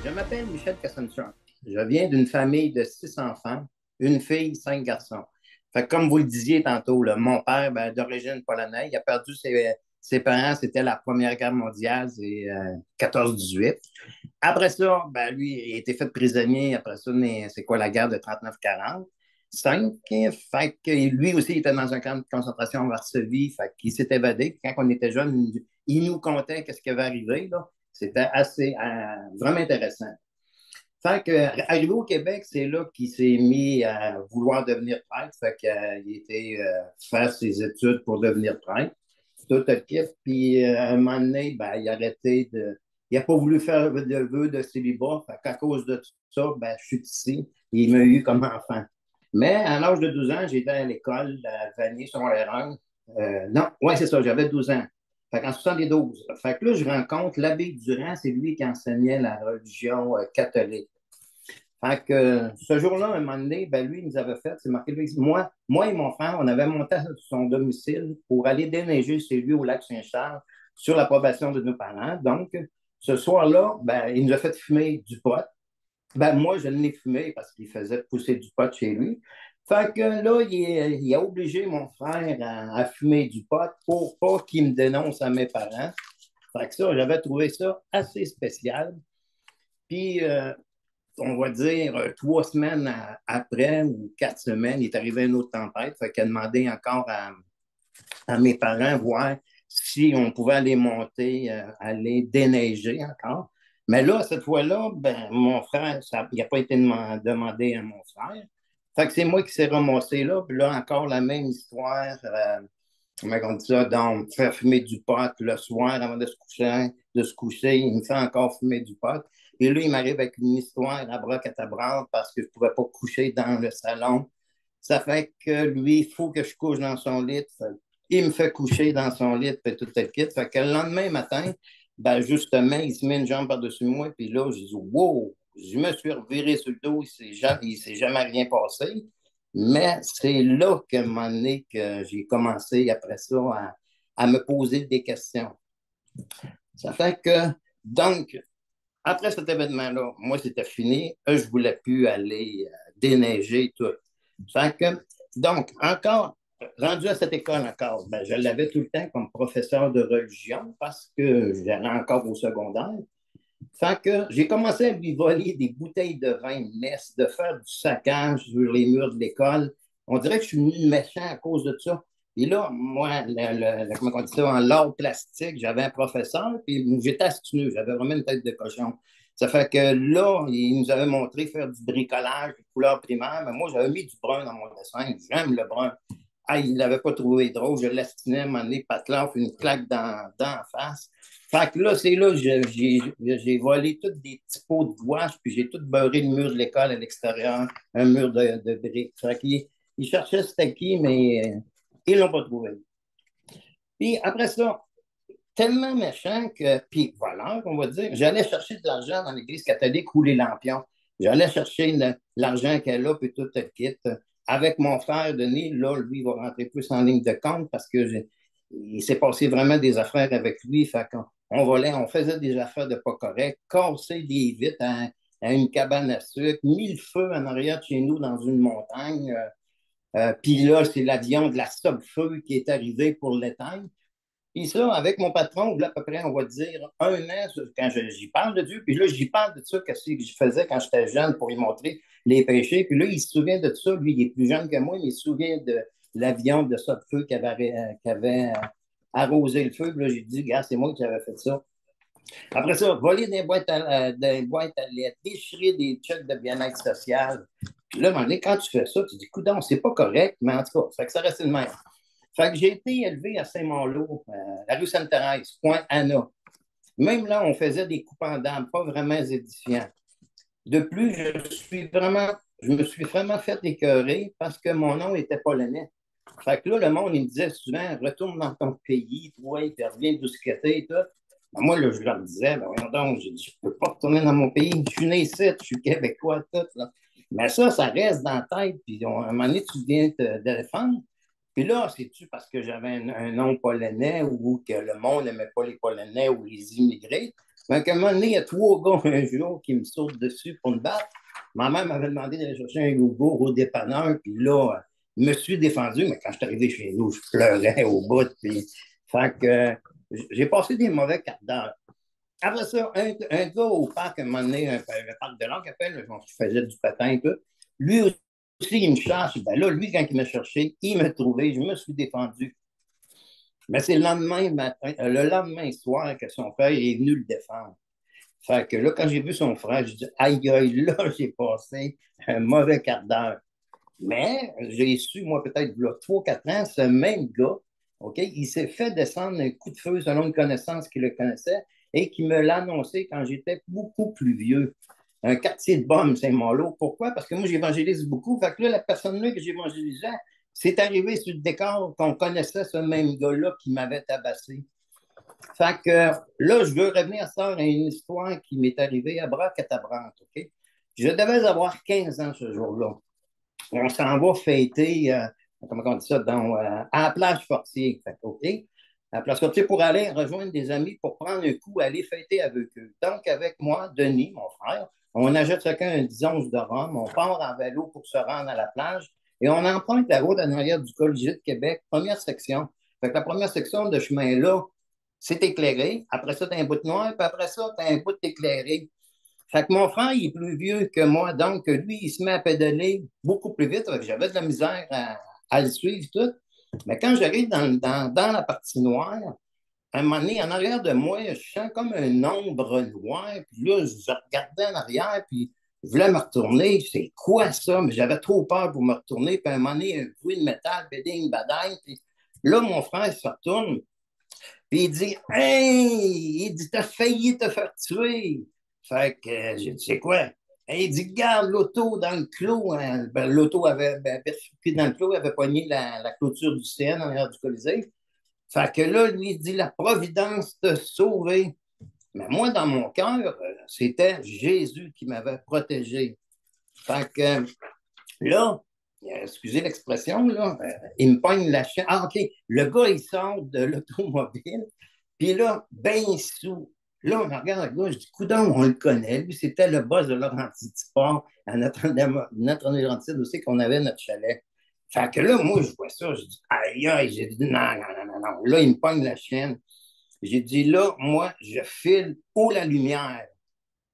Je m'appelle Michel Kassenchuk. Je viens d'une famille de 6 enfants, une fille, 5 garçons. Fait que comme vous le disiez tantôt, là, mon père, ben, d'origine polonaise, il a perdu ses parents, c'était la Première Guerre mondiale, c'est 14-18. Après ça, ben, lui, il a été fait prisonnier. Après ça, c'est quoi la guerre de 39-40? 5. Fait que lui aussi, il était dans un camp de concentration en Varsovie. Fait qu'il s'est évadé. Quand on était jeune, il nous contait qu'est-ce qui avait arrivé, là. C'était assez, vraiment intéressant. Fait que, arrivé au Québec, c'est là qu'il s'est mis à vouloir devenir prêtre. Fait qu'il était faire ses études pour devenir prêtre. Tout le kit. Puis, à un moment donné, ben, il a arrêté de. Il n'a pas voulu faire de vœux de célibat. Fait qu'à cause de tout ça, ben, je suis ici. Il m'a eu comme enfant. Mais à l'âge de 12 ans, j'étais à l'école à Vanier sur l'Erreur. Non, ouais, c'est ça, j'avais 12 ans. Fait qu'en 72. Fait que là, je rencontre l'abbé Durand, c'est lui qui enseignait la religion catholique. Fait que ce jour-là, un moment donné, ben lui, il nous avait fait, c'est marqué, lui, moi et mon frère, on avait monté à son domicile pour aller déneiger chez lui au lac Saint-Charles sur l'approbation de nos parents. Donc, ce soir-là, ben, il nous a fait fumer du pot. Ben, moi, je l'ai fumé parce qu'il faisait pousser du pot chez lui. Fait que là, il a obligé mon frère à fumer du pot pour pas qu'il me dénonce à mes parents. Fait que ça, j'avais trouvé ça assez spécial. Puis, on va dire 3 semaines après ou 4 semaines, il est arrivé une autre tempête. Fait qu'il a demandé encore à mes parents voir si on pouvait aller monter, aller déneiger encore. Mais là, cette fois-là, ben, mon frère, il n'a pas été demandé à mon frère. Fait que c'est moi qui s'est ramassé là. Puis là, encore la même histoire. Comment on dit ça? Donc, faire fumer du pot le soir avant de se coucher, il me fait encore fumer du pot. Et là, il m'arrive avec une histoire à bracadabrante parce que je ne pouvais pas coucher dans le salon. Ça fait que lui, il faut que je couche dans son lit. Il me fait coucher dans son lit, fait tout le kit. Fait que le lendemain matin, ben justement, il se met une jambe par-dessus moi, puis là, je dis, wow! Je me suis reviré sur le dos, il ne s'est jamais rien passé. Mais c'est là qu'à un moment donné, que j'ai commencé après ça à me poser des questions. Ça fait que, donc, après cet événement-là, moi, c'était fini. Je ne voulais plus aller déneiger tout. Fait que, donc, encore, rendu à cette école encore, ben, je l'avais tout le temps comme professeur de religion parce que j'allais encore au secondaire. Fait que j'ai commencé à lui voler des bouteilles de vin messe, de faire du saccage sur les murs de l'école. On dirait que je suis venu méchant à cause de ça. Et là, moi, comment on dit ça, en l'art plastique, j'avais un professeur, puis j'étais astunieux, j'avais vraiment une tête de cochon. Ça fait que là, il nous avait montré faire du bricolage, de couleurs primaires, mais moi, j'avais mis du brun dans mon dessin. J'aime le brun. Ah, il ne l'avait pas trouvé drôle. Je l'estimais, à un moment donné, patelin, fait une claque dans la face. Fait que là, c'est là que j'ai volé tous des petits pots de gouache, puis j'ai tout beurré le mur de l'école à l'extérieur, un mur de briques. Fait qu'ils ils cherchaient c'était qui, mais ils ne l'ont pas trouvé. Puis après ça, tellement méchant que, puis voleur, on va dire, j'allais chercher de l'argent dans l'église catholique ou les lampions. J'allais chercher l'argent qu'elle a, puis tout le kit. Avec mon frère Denis, là, lui, il va rentrer plus en ligne de compte parce que il s'est passé vraiment des affaires avec lui. Fait qu'on on volait, on faisait des affaires de pas correct, casser des vitres à une cabane à sucre, mis le feu en arrière de chez nous dans une montagne. Puis là, c'est l'avion de la Feu qui est arrivé pour l'éteindre. Puis ça, avec mon patron, là, à peu près, on va dire 1 an, quand j'y parle de Dieu, puis là, j'y parle de ça, qu'est-ce que je faisais quand j'étais jeune pour lui montrer les péchés. Puis là, il se souvient de ça. Lui, il est plus jeune que moi, mais il se souvient de l'avion de ça de feu qui avait arrosé le feu. Puis là, j'ai dit, gars, c'est moi qui avais fait ça. Après ça, voler des boîtes à lettres, déchirer des chèques de bien-être social. Puis là, à un moment donné, quand tu fais ça, tu dis, coudonc, c'est pas correct, mais en tout cas, ça fait que ça restait le même. Fait que j'ai été élevé à Saint-Malo, la rue Sainte-Thérèse, point Anna. Même là, on faisait des coupes en dames, pas vraiment édifiants. De plus, je me suis vraiment fait écœurer parce que mon nom était polonais. Fait que là, le monde, il me disait souvent, retourne dans ton pays, toi, et puis reviens d'où ce que t'es, et tout. Ben, moi, là, je leur disais, ben, voyons donc, je ne peux pas retourner dans mon pays. Je suis né ici, je suis québécois, tout. Là. Mais ça reste dans la tête. Puis à un moment donné, tu viens te défendre. Puis là, c'est-tu parce que j'avais un nom polonais ou que le monde n'aimait pas les Polonais ou les immigrés? Donc, à un moment donné, il y a trois gars un jour qui me sautent dessus pour me battre. Ma mère m'avait demandé d'aller chercher un yogourt au dépanneur, puis là, je me suis défendu, mais quand je suis arrivé chez nous, je pleurais au bout. Puis, fait que j'ai passé des mauvais quarts d'heure. Après ça, un gars au parc, à un moment donné, le parc de l'Arc appelle, je faisais du patin et tout. Lui aussi, il me cherche. Ben là, lui, quand il m'a cherché, il m'a trouvé, je me suis défendu. Mais c'est le lendemain matin, le lendemain soir que son père est venu le défendre. Fait que là, quand j'ai vu son frère, je dis aïe, aïe, là, j'ai passé un mauvais quart d'heure. Mais j'ai su, moi, peut-être, il y a 3-4 ans, ce même gars, OK, il s'est fait descendre un coup de feu selon une connaissance qui le connaissait et qui me l'a annoncé quand j'étais beaucoup plus vieux. Un quartier de Bomme, Saint-Malo. Pourquoi? Parce que moi, j'évangélise beaucoup. Fait que là, la personne-là que j'évangélisais, c'est arrivé sur le décor qu'on connaissait ce même gars-là qui m'avait tabassé. Fait que là, je veux revenir à une histoire qui m'est arrivée à Brac-à-Tabrante, OK? Je devais avoir 15 ans ce jour-là. On s'en va fêter, comment on dit ça, à la plage Fortier. Fait, OK? À la plage Fortier pour aller rejoindre des amis pour prendre un coup, aller fêter avec eux. Donc, avec moi, Denis, mon frère, on achète chacun un 10 onces de rhum, on part en vélo pour se rendre à la plage et on emprunte la route en arrière du Colisée de Québec, première section. Fait que la première section de chemin-là, c'est éclairé. Après ça, tu as un bout de noir, puis après ça, tu as un bout éclairé. Fait que mon frère, il est plus vieux que moi, donc lui, il se met à pédaler beaucoup plus vite. J'avais de la misère à le suivre tout. Mais quand j'arrive dans la partie noire, à un moment donné, en arrière de moi, je sens comme un ombre noire. Puis là, je regardais en arrière, puis je voulais me retourner. C'est quoi ça? Mais j'avais trop peur pour me retourner. Puis à un moment donné, un bruit de métal, béding, badaille. Puis là, mon frère se retourne, puis il dit Hey! Il dit, t'as failli te faire tuer. Fait que j'ai dit, c'est quoi? Et il dit, garde l'auto dans le clos. Hein. Ben, l'auto avait percuté dans le clos, avait pogné la clôture du CN en arrière du Colisée. Fait que là, lui, il dit, la providence t'a sauvé. Mais moi, dans mon cœur, c'était Jésus qui m'avait protégé. Fait que là, excusez l'expression, là, il me pogne la chaîne. Ah, OK, le gars, il sort de l'automobile, puis là, ben sous. Là, on regarde le gars, je dis, coudon, on le connaît. Lui, c'était le boss de Laurentides-Port, à Notre-Dame-de-Laurentides aussi, qu'on avait notre chalet. Fait que là, moi, je vois ça, je dis, aïe, aïe, j'ai dit, non, non, non, non, non. Là, il me pogne la chaîne. J'ai dit, là, moi, je file où la lumière.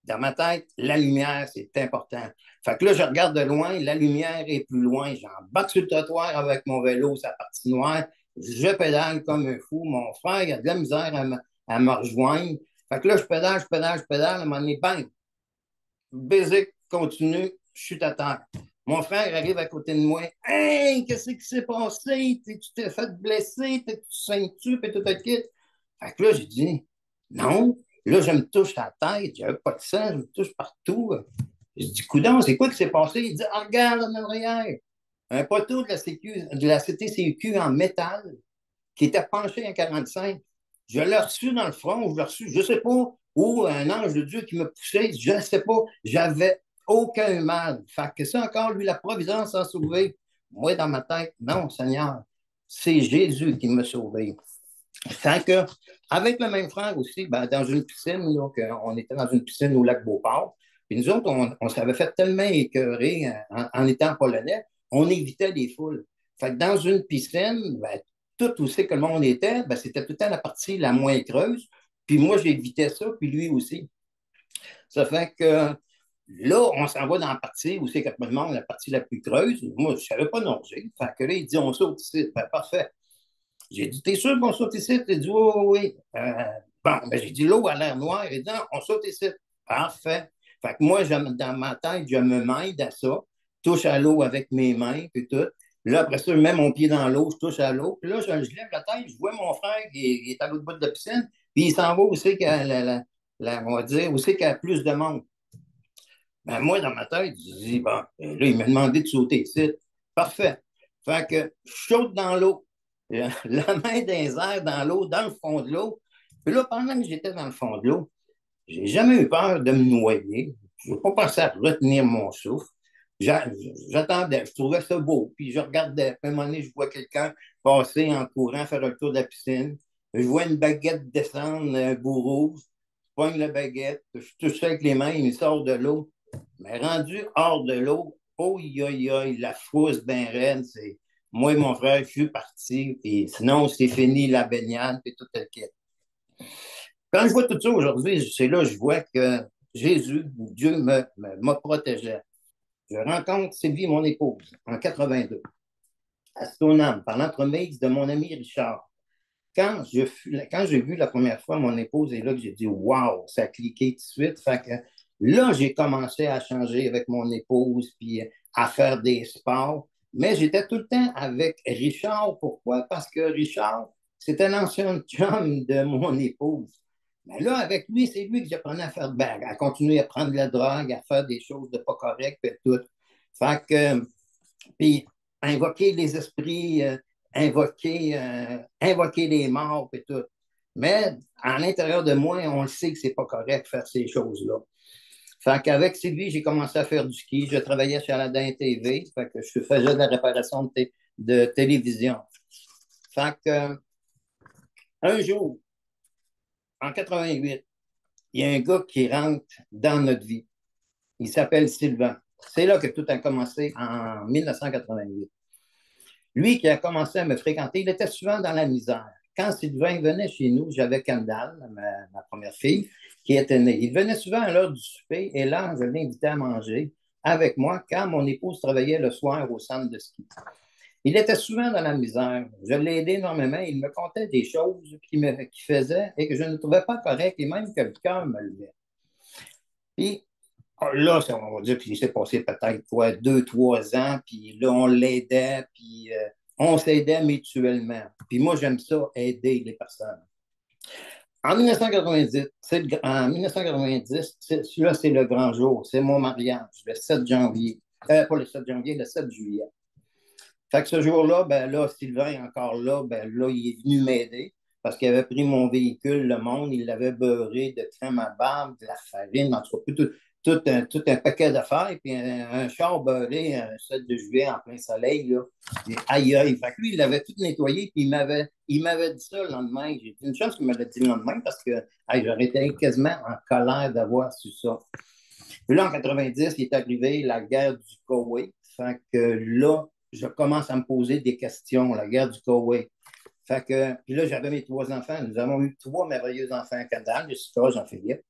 Dans ma tête, la lumière, c'est important. Fait que là, je regarde de loin, la lumière est plus loin. J'embarque sur le trottoir avec mon vélo, sa partie noire. Je pédale comme un fou. Mon frère, il a de la misère à me rejoindre. Fait que là, je pédale, je pédale, je pédale. À un moment donné, bang! Baiser continue, je suis à terre. Mon frère arrive à côté de moi. Hey, qu'est-ce qui s'est passé? Tu t'es fait blesser, tu saignes-tu, puis tout le kit. Fait que là, j'ai dit, non. Là, je me touche à la tête, j'avais pas de sang, je me touche partout. J'ai dit, coudonc, c'est quoi qui s'est passé? Il dit, ah, regarde en arrière. Un poteau de la CTCQ en métal qui était penché en 45. Je l'ai reçu dans le front, je l'ai reçu, je ne sais pas, ou un ange de Dieu qui me poussait, je ne sais pas, j'avais aucun mal. Fait que ça encore, lui, la providence a sauvé. Moi, dans ma tête, non, Seigneur, c'est Jésus qui m'a sauvé. Fait que, avec le même frère aussi, ben, dans une piscine, là, on était dans une piscine au lac Beauport, puis nous autres, on s'avait fait tellement écœurer en étant polonais, on évitait les foules. Fait que dans une piscine, ben, tout où c'est que le monde était, ben, c'était tout le temps la partie la moins creuse. Puis moi, j'évitais ça, puis lui aussi. Ça fait que là, on s'en va dans la partie où c'est que le monde, la partie la plus creuse. Moi, je ne savais pas nager. Fait que là, il dit, on saute ici. Ben, parfait. J'ai dit, t'es sûr qu'on saute ici? Il dit, oui, oui, oui. Bon, ben, j'ai dit, l'eau a l'air noire. Il dit, non, on saute ici. Parfait. Fait que moi, dans ma tête, je me m'aide à ça, touche à l'eau avec mes mains, puis tout. Là, après ça, je mets mon pied dans l'eau, je touche à l'eau. Puis là, je lève la tête, je vois mon frère qui est à l'autre bout de la piscine, puis il s'en va où c'est qu'il y a, on va dire, où c'est qu'il y a plus de monde. Ben, moi, dans ma tête, je dis, bon, là, il m'a demandé de sauter ici. Parfait. Fait que je saute dans l'eau, la main dans les airs, dans l'eau, dans le fond de l'eau. Puis là, pendant que j'étais dans le fond de l'eau, j'ai jamais eu peur de me noyer. Je n'ai pas pensé à retenir mon souffle. J'attendais, je trouvais ça beau. Puis je regardais. Puis à un moment donné, je vois quelqu'un passer en courant, faire un tour de la piscine. Je vois une baguette descendre, un bout rouge. pogne la baguette, je touche ça avec les mains, il sort de l'eau. Mais rendu hors de l'eau, oh, la frousse ben raide, c'est moi et mon frère, je suis parti, puis sinon, c'est fini la baignade, puis tout le kit. Quand je vois tout ça aujourd'hui, c'est là que je vois que Jésus, Dieu m'a protégé. Je rencontre Sylvie, mon épouse, en 82, à Stoneham, par l'entremise de mon ami Richard. Quand j'ai vu la première fois mon épouse, et là que j'ai dit waouh, ça a cliqué tout de suite. Fait que là, j'ai commencé à changer avec mon épouse, puis à faire des sports. Mais j'étais tout le temps avec Richard. Pourquoi? Parce que Richard, c'était l'ancien chum de mon épouse. Mais là, avec lui, c'est lui que j'apprenais à faire, ben, à continuer à prendre de la drogue, à faire des choses de pas correctes, et tout. Fait que, puis invoquer les esprits, invoquer les morts et tout. Mais à l'intérieur de moi, on le sait que c'est pas correct de faire ces choses-là. Fait qu'avec Sylvie, j'ai commencé à faire du ski. Je travaillais chez Aladdin TV. Fait que je faisais de la réparation de télévision. Fait que, un jour, en 88, il y a un gars qui rentre dans notre vie. Il s'appelle Sylvain. C'est là que tout a commencé en 1988. Lui qui a commencé à me fréquenter, il était souvent dans la misère. Quand Sylvain venait chez nous, j'avais Kendall, ma première fille, qui était née. Il venait souvent à l'heure du souper et là, je l'invitais à manger avec moi quand mon épouse travaillait le soir au centre de ski. Il était souvent dans la misère. Je l'ai aidé énormément. Il me contait des choses qu'il faisait et que je ne trouvais pas correctes et même que le cœur me levait. Puis là, on va dire qu'il s'est passé peut-être quoi, 2, 3 ans, puis là, on l'aidait, puis on s'aidait mutuellement. Puis moi, j'aime ça, aider les personnes. En 1990, en 1990, celui-là, c'est le grand jour. C'est mon mariage, le 7 janvier. Pas le 7 janvier, le 7 juillet. Fait que ce jour-là, ben là, Sylvain est encore là, ben là, il est venu m'aider parce qu'il avait pris mon véhicule, le monde, il l'avait beurré de crème à barbe, de la farine, en tout cas, tout un paquet d'affaires, puis un char beurré, un 7 de juillet en plein soleil, là. Et aïe, aïe. Fait que lui, il avait tout nettoyé, puis il m'avait dit ça le lendemain. J'ai dit une chance qu'il me l'a dit le lendemain parce que j'aurais été quasiment en colère d'avoir su ça. Puis là, en 90, il est arrivé la guerre du Koweït. Fait que là, je commence à me poser des questions, la guerre du Koweït. Fait que, puis là, j'avais mes 3 enfants. Nous avons eu 3 merveilleux enfants, Kendall, Jessica, Jean-Philippe.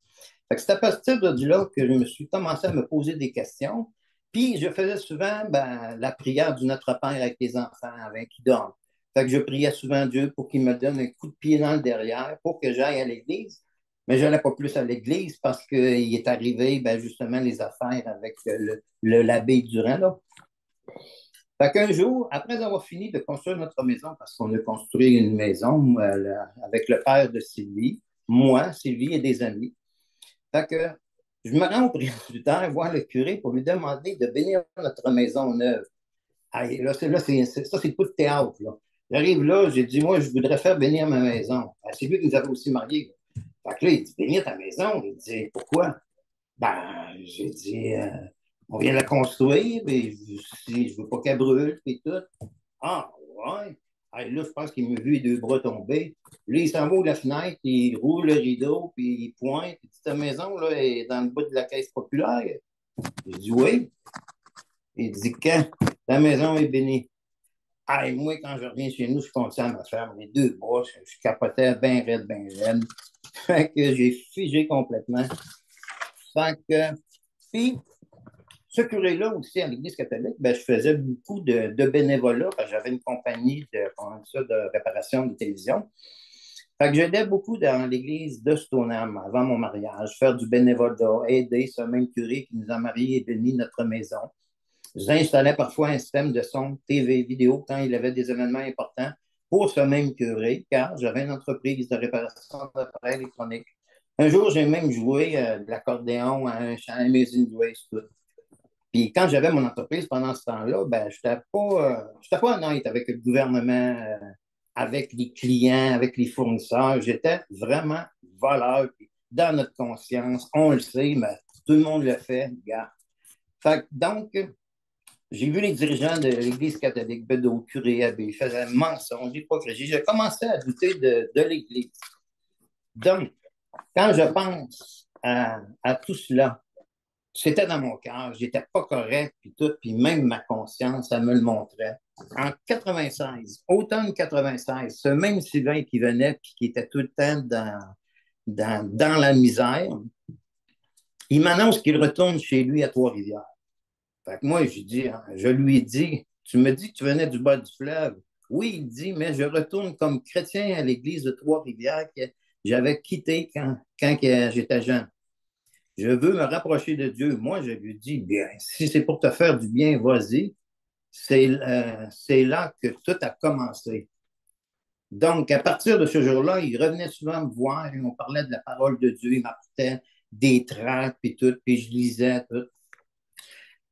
Fait que c'est à partir de là que je me suis commencé à me poser des questions. Puis je faisais souvent ben, la prière du Notre Père avec les enfants, avec qui dorment. Fait que je priais souvent Dieu pour qu'il me donne un coup de pied dans le derrière pour que j'aille à l'église. Mais je n'allais pas plus à l'église parce qu'il est arrivé ben, justement les affaires avec l'abbé Durand. Là. Fait qu'un jour, après avoir fini de construire notre maison, parce qu'on a construit une maison avec le père de Sylvie, moi, Sylvie et des amis, fait que je me rends au presbytère voir le curé pour lui demander de bénir notre maison neuve. Ah, et là, ça, c'est tout le théâtre. Là. J'arrive là, j'ai dit, moi, je voudrais faire bénir ma maison. Ah, c'est lui qui nous avait aussi mariés. Fait que là, il dit, bénir ta maison. Il dit, pourquoi? Ben, j'ai dit, on vient la construire, mais je veux pas qu'elle brûle, puis tout. Ah, ouais. Ah, là, je pense qu'il m'a vu les 2 bras tomber. Là, il s'en va de la fenêtre, il roule le rideau, puis il pointe. Il dit, ta maison, là, est dans le bout de la caisse populaire. Je dis, oui. Il dit, quand? La maison est bénie. Ah, et moi, quand je reviens chez nous, je continue à me faire les 2 bras. Je capotais bien raide, bien raide. Fait que j'ai figé complètement. Fait que, puis, ce curé-là aussi, à l'Église catholique, ben, je faisais beaucoup de bénévolat parce que j'avais une compagnie de réparation de télévision. Fait que j'aidais beaucoup dans l'Église de Stoneham avant mon mariage, faire du bénévolat, aider ce même curé qui nous a mariés et béni notre maison. J'installais parfois un système de son, TV, vidéo quand il avait des événements importants pour ce même curé, car j'avais une entreprise de réparation d'appareils électroniques. Un jour, j'ai même joué de l'accordéon à un Amazing Grace. Tout. Puis quand j'avais mon entreprise pendant ce temps-là, ben, j'étais pas honnête avec le gouvernement, avec les clients, avec les fournisseurs. J'étais vraiment voleur. Puis dans notre conscience, on le sait, mais tout le monde le fait, gars. Fait que, donc, j'ai vu les dirigeants de l'Église catholique, Bedeau, curé, abbé, ils faisaient mensonge, hypocrisie. J'ai commencé à douter de l'Église. Donc, Quand je pense à tout cela, c'était dans mon cœur, j'étais pas correct, puis tout, puis même ma conscience, ça me le montrait. En 96, automne 96, ce même Sylvain qui venait, puis qui était tout le temps dans la misère, il m'annonce qu'il retourne chez lui à Trois-Rivières. Fait que moi, je lui ai dit, tu me dis que tu venais du bas du fleuve. Oui, il dit, mais je retourne comme chrétien à l'église de Trois-Rivières que j'avais quitté quand j'étais jeune. Je veux me rapprocher de Dieu. Moi, je lui dis, bien, si c'est pour te faire du bien, vas-y. C'est là que tout a commencé. Donc, à partir de ce jour-là, il revenait souvent me voir et on parlait de la parole de Dieu. Il m'apportait des tracts et tout, puis je lisais tout.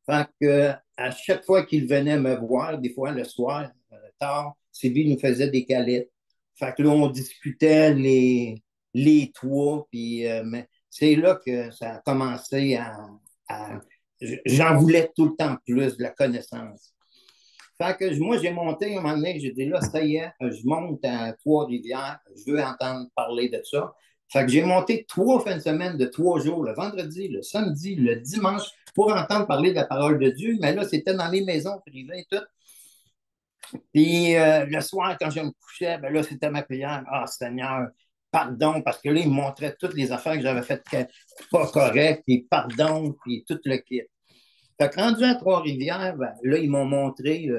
Fait que, à chaque fois qu'il venait me voir, des fois le soir, tard, Sylvie nous faisait des calettes. Fait que là, on discutait les toits, puis c'est là que ça a commencé à j'en voulais tout le temps plus de la connaissance. Fait que moi, j'ai monté un moment donné, j'ai dit là, ça y est, je monte à Trois-Rivières, je veux entendre parler de ça. Fait que j'ai monté 3 fins de semaine de 3 jours, le vendredi, le samedi, le dimanche, pour entendre parler de la parole de Dieu. Mais là, c'était dans les maisons privées et tout. Puis le soir, quand je me couchais, ben là, c'était ma prière. Ah, Seigneur, pardon, parce que là, il me montrait toutes les affaires que j'avais faites pas correctes, puis pardon, puis tout le kit. Fait que rendu à Trois-Rivières, ben, là, ils m'ont montré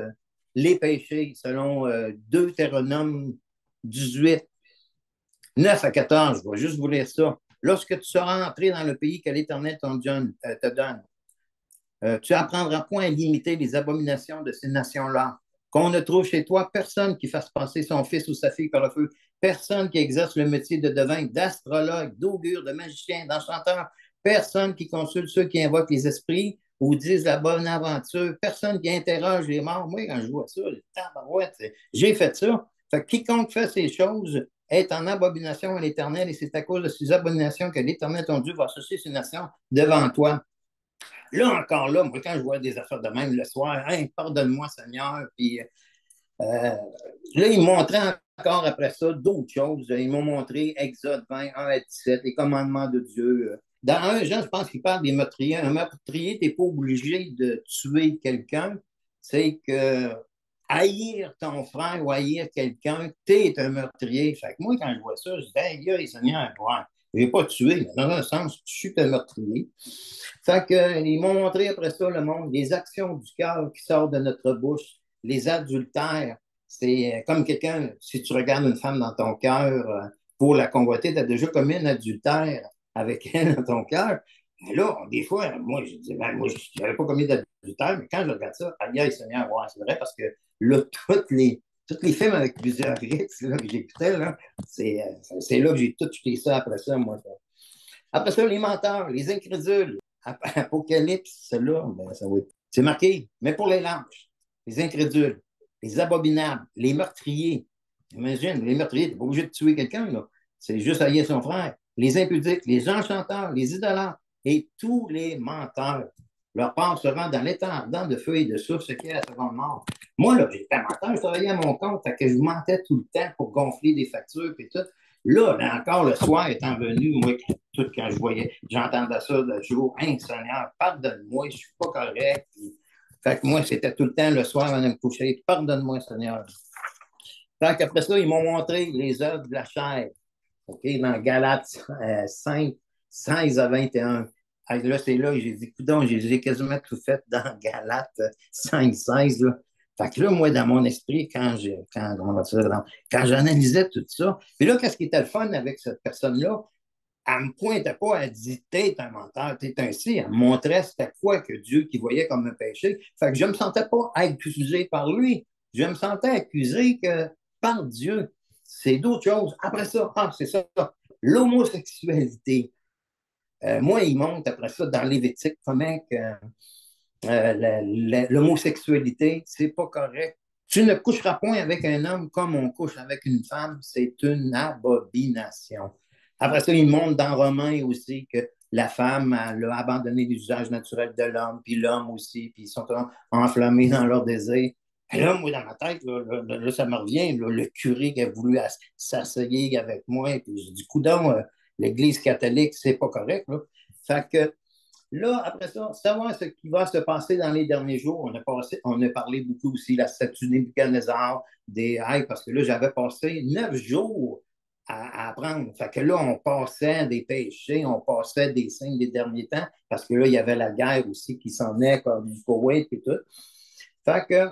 les péchés selon Deutéronome 18, 9 à 14. Je vais juste vous lire ça. Lorsque tu seras entré dans le pays que l'Éternel ton Dieu te donne, tu apprendras point à limiter les abominations de ces nations-là. Qu'on ne trouve chez toi personne qui fasse passer son fils ou sa fille par le feu, personne qui exerce le métier de devin, d'astrologue, d'augure, de magicien, d'enchanteur, personne qui consulte ceux qui invoquent les esprits ou disent la bonne aventure, personne qui interroge les morts. Moi, quand je vois ça, j'ai fait ça. Fait que quiconque fait ces choses est en abomination à l'Éternel et c'est à cause de ces abominations que l'Éternel, ton Dieu, va associer ces nations devant toi. Là encore, là, moi, quand je vois des affaires de même le soir, hein, pardonne-moi, Seigneur. Puis là, ils me montraient encore après ça d'autres choses. Ils m'ont montré Exode 20, 1 à 17, les commandements de Dieu. Dans un Jean, je pense qu'il parle des meurtriers. Un meurtrier, tu n'es pas obligé de tuer quelqu'un. C'est que haïr ton frère ou haïr quelqu'un, tu es un meurtrier. Fait que moi, quand je vois ça, je dis, hey, Seigneur, ouais, je n'ai pas tué, mais dans un sens, je suis un meurtrier. Fait que, ils m'ont montré après ça le monde, les actions du cœur qui sortent de notre bouche, les adultères. C'est comme quelqu'un, si tu regardes une femme dans ton cœur pour la convoiter, tu as déjà commis un adultère avec elle dans ton cœur. Mais là, des fois, moi, je dis, ben, moi, je n'avais pas commis d'adultère, mais quand je regarde ça, aïe, Seigneur, ouais, c'est vrai, parce que là, toutes les films avec plusieurs X là, que j'écoutais, là, c'est là que j'ai tout jeté ça après ça, moi. Après ça, les menteurs, les incrédules. Apocalypse, celle-là, ben, c'est marqué, mais pour les lâches, les incrédules, les abominables, les meurtriers. Imagine, les meurtriers, tu n'es pas obligé de tuer quelqu'un, là. C'est juste haïr son frère. Les impudiques, les enchanteurs, les idolâtres et tous les menteurs. Leur part se rend dans l'état ardent de feu et de soufre, ce qui est la seconde mort. Moi, là, j'étais menteur, je travaillais à mon compte, fait que je mentais tout le temps pour gonfler des factures et tout. Là, encore le soir étant venu, moi, tout quand j'entendais ça le jour, hein, Seigneur, pardonne-moi, je suis pas correct. Puis, fait que moi, c'était tout le temps le soir avant de me coucher, pardonne-moi, Seigneur. Fait qu'après ça, ils m'ont montré les œuvres de la chair, OK, dans Galates 5, 16 à 21. Ah, là, c'est là, j'ai dit, coudonc, j'ai quasiment tout fait dans Galates 5, 16, là. Fait que là, moi, dans mon esprit, quand j'analysais tout ça, puis là, qu'est-ce qui était le fun avec cette personne-là? Elle me pointait pas, elle dit, t'es un menteur, t'es un si. Elle me montrait c'était quoi que Dieu qui voyait comme un péché. Fait que je me sentais pas accusé par lui. Je me sentais accusé que par Dieu. C'est d'autres choses. Après ça, c'est ça. L'homosexualité. Moi, il monte après ça dans Lévitique comment que l'homosexualité, c'est pas correct. Tu ne coucheras point avec un homme comme on couche avec une femme, c'est une abomination. Après ça, il montre dans Romains aussi que la femme elle a abandonné les usages naturels de l'homme, puis l'homme aussi, puis ils sont enflammés dans leur désir. Et là, moi, dans ma tête, là, ça me revient, là, le curé qui a voulu s'asseoir avec moi, puis je dis, coudonc, l'Église catholique, c'est pas correct, là. Fait que là, après ça, savoir ce qui va se passer dans les derniers jours. On a parlé beaucoup aussi de la statue des Nebuchadnezzar, parce que là, j'avais passé 9 jours à apprendre. Fait que là, on passait des péchés, on passait des signes des derniers temps, parce que là, il y avait la guerre aussi qui s'en est, comme du Koweït et tout. Fait que